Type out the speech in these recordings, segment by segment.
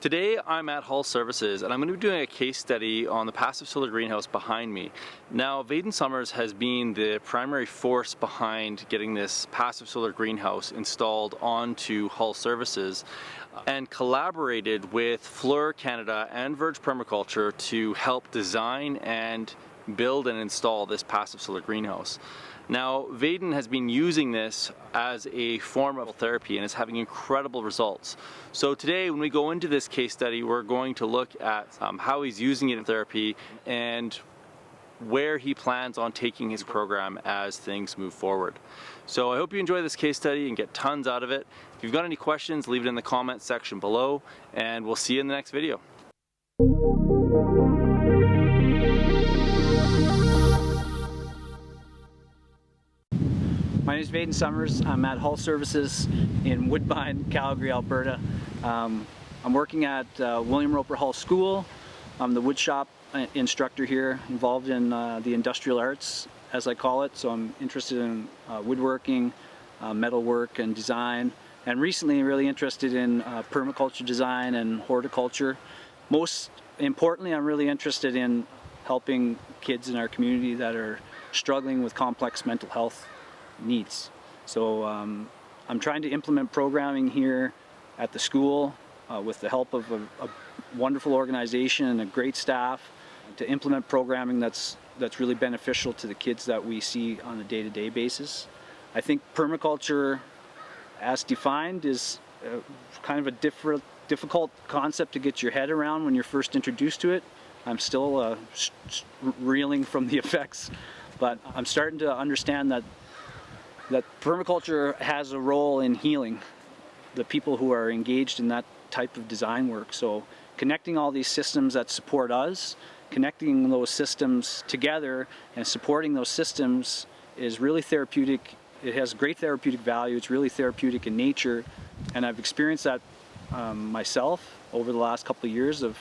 Today I'm at Hull Services and I'm going to be doing a case study on the passive solar greenhouse behind me. Now, Vaden Summers has been the primary force behind getting this passive solar greenhouse installed onto Hull Services and collaborated with Fleur Canada and Verge Permaculture to help design and build and install this passive solar greenhouse. Now, Vaden has been using this as a form of therapy and is having incredible results. So today, when we go into this case study, we're going to look at how he's using it in therapy and where he plans on taking his program as things move forward. So I hope you enjoy this case study and get tons out of it. If you've got any questions, leave it in the comments section below, and we'll see you in the next video. My name is Vaden Summers. I'm at Hull Services in Woodbine, Calgary, Alberta. I'm working at William Roper Hull School. I'm the woodshop instructor here, involved in the industrial arts, as I call it. So I'm interested in woodworking, metalwork and design, and recently really interested in permaculture design and horticulture. Most importantly, I'm really interested in helping kids in our community that are struggling with complex mental health needs. So I'm trying to implement programming here at the school with the help of a wonderful organization and a great staff to implement programming that's really beneficial to the kids that we see on a day-to-day basis. I think permaculture, as defined, is kind of a difficult concept to get your head around when you're first introduced to it. I'm still reeling from the effects, but I'm starting to understand that permaculture has a role in healing the people who are engaged in that type of design work. So connecting all these systems that support us, connecting those systems together and supporting those systems is really therapeutic. It has great therapeutic value. It's really therapeutic in nature, and I've experienced that myself over the last couple of years of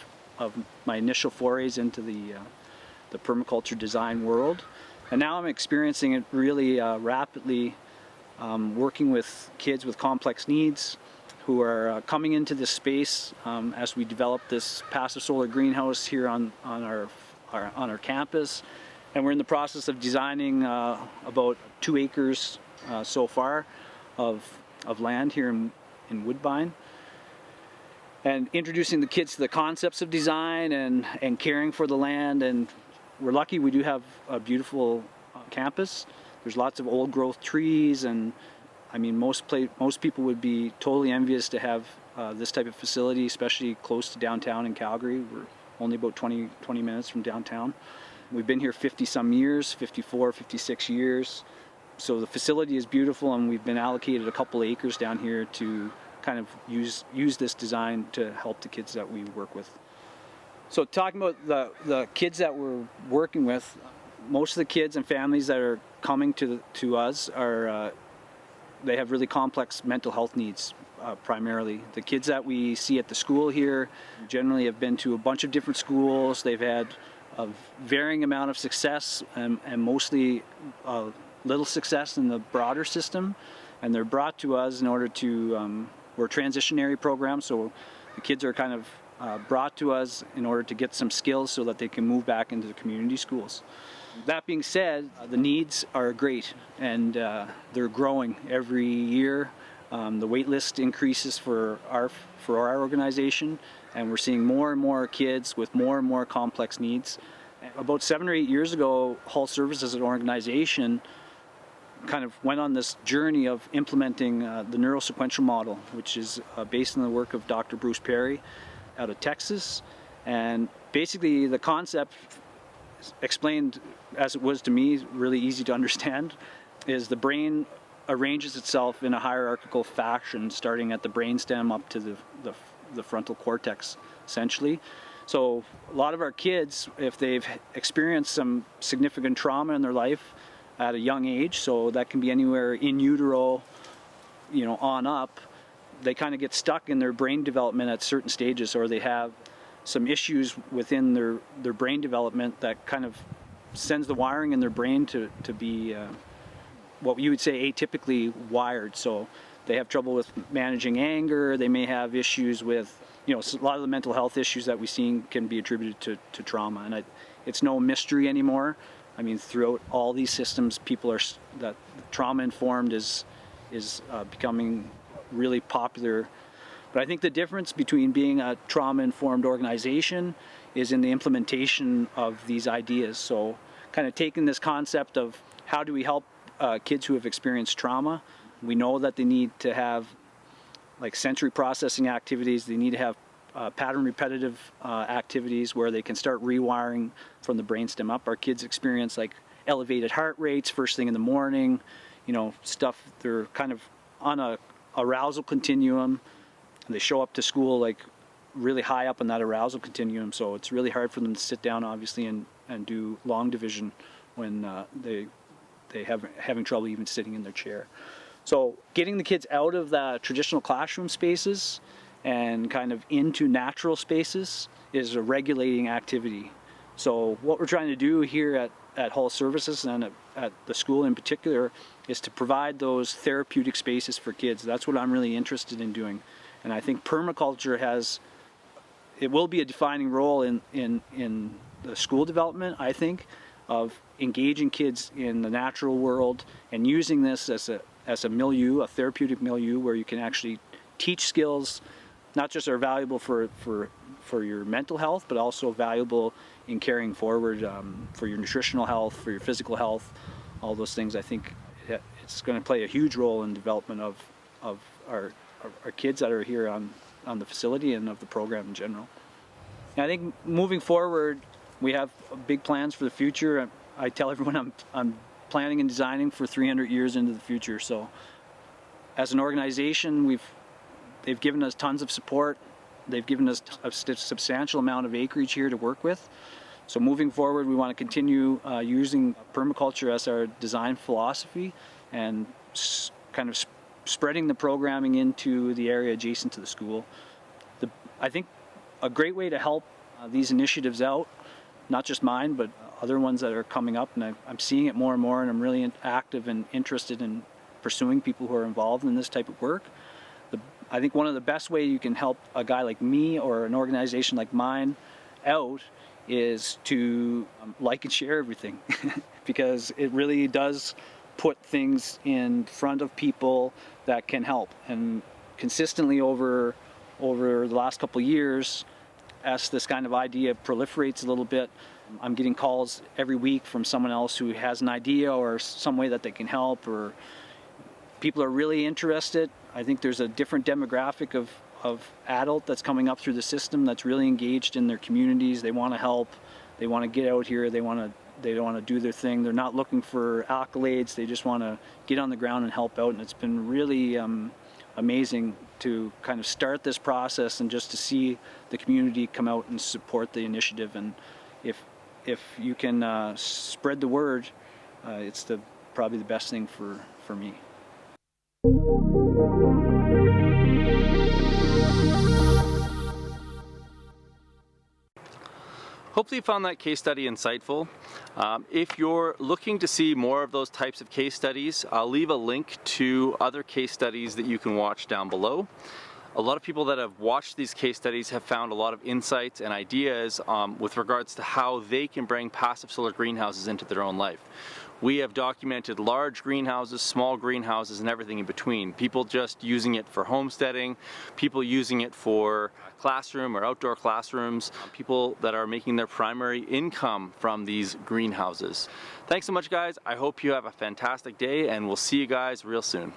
my initial forays into the permaculture design world. And now I'm experiencing it really rapidly, working with kids with complex needs who are coming into this space as we develop this passive solar greenhouse here on our campus. And we're in the process of designing about 2 acres so far of land here in Woodbine, and introducing the kids to the concepts of design and caring for the land. And we're lucky we do have a beautiful campus. There's lots of old growth trees, and I mean most people would be totally envious to have this type of facility, especially close to downtown in Calgary. We're only about 20 minutes from downtown. We've been here 50 some years, 54, 56 years. So the facility is beautiful, and we've been allocated a couple acres down here to kind of use this design to help the kids that we work with. So talking about the kids that we're working with, most of the kids and families that are coming to us are they have really complex mental health needs. Primarily, the kids that we see at the school here generally have been to a bunch of different schools. They've had a varying amount of success and mostly little success in the broader system, and they're brought to us in order to we're a transitionary program, so the kids are kind of brought to us in order to get some skills so that they can move back into the community schools. That being said, the needs are great, and they're growing every year. The wait list increases for our organization, and we're seeing more and more kids with more and more complex needs. About 7 or 8 years ago, Hull Services as an organization kind of went on this journey of implementing the neurosequential model, which is based on the work of Dr. Bruce Perry out of Texas. And basically the concept, explained as it was to me, really easy to understand, is the brain arranges itself in a hierarchical fashion, starting at the brainstem up to the frontal cortex, essentially. So a lot of our kids, if they've experienced some significant trauma in their life at a young age, so that can be anywhere in utero, on up, they kind of get stuck in their brain development at certain stages, or they have some issues within their brain development that kind of sends the wiring in their brain to be what you would say atypically wired. So they have trouble with managing anger. They may have issues with, a lot of the mental health issues that we've seen can be attributed to trauma. And it's no mystery anymore. I mean, throughout all these systems, people are that trauma informed is becoming really popular. But I think the difference between being a trauma informed organization is in the implementation of these ideas. So kind of taking this concept of how do we help kids who have experienced trauma. We know that they need to have like sensory processing activities. They need to have pattern repetitive activities where they can start rewiring from the brainstem up. Our kids experience like elevated heart rates first thing in the morning, stuff. They're kind of on a arousal continuum. They show up to school like really high up on that arousal continuum, so it's really hard for them to sit down, obviously, and do long division when they having trouble even sitting in their chair. So getting the kids out of the traditional classroom spaces and kind of into natural spaces is a regulating activity. So what we're trying to do here at Hull Services and at the school in particular is to provide those therapeutic spaces for kids. That's what I'm really interested in doing. And I think permaculture will be a defining role in the school development, I think, of engaging kids in the natural world and using this as a milieu, a therapeutic milieu, where you can actually teach skills, not just are valuable for your mental health, but also valuable in carrying forward for your nutritional health, for your physical health, all those things. I think it's going to play a huge role in development of our kids that are here on the facility and of the program in general. And I think moving forward, we have big plans for the future. I tell everyone I'm planning and designing for 300 years into the future. So as an organization, they've given us tons of support. They've given us a substantial amount of acreage here to work with. So moving forward, we want to continue using permaculture as our design philosophy and kind of spreading the programming into the area adjacent to the school. I think a great way to help these initiatives out, not just mine, but other ones that are coming up, and I'm seeing it more and more, and I'm really active and interested in pursuing people who are involved in this type of work. I think one of the best ways you can help a guy like me or an organization like mine out is to like and share everything because it really does put things in front of people that can help. And consistently over the last couple of years, as this kind of idea proliferates a little bit, I'm getting calls every week from someone else who has an idea or some way that they can help, or people are really interested. I think there's a different demographic of adult that's coming up through the system that's really engaged in their communities. They want to help. They want to get out here. They want to do their thing. They're not looking for accolades. They just want to get on the ground and help out. And it's been really amazing to kind of start this process and just to see the community come out and support the initiative. And if you can spread the word, it's probably the best thing for me. Hopefully you found that case study insightful. If you're looking to see more of those types of case studies, I'll leave a link to other case studies that you can watch down below. A lot of people that have watched these case studies have found a lot of insights and ideas with regards to how they can bring passive solar greenhouses into their own life. We have documented large greenhouses, small greenhouses, and everything in between. People just using it for homesteading, people using it for classroom or outdoor classrooms, people that are making their primary income from these greenhouses. Thanks so much, guys. I hope you have a fantastic day, and we'll see you guys real soon.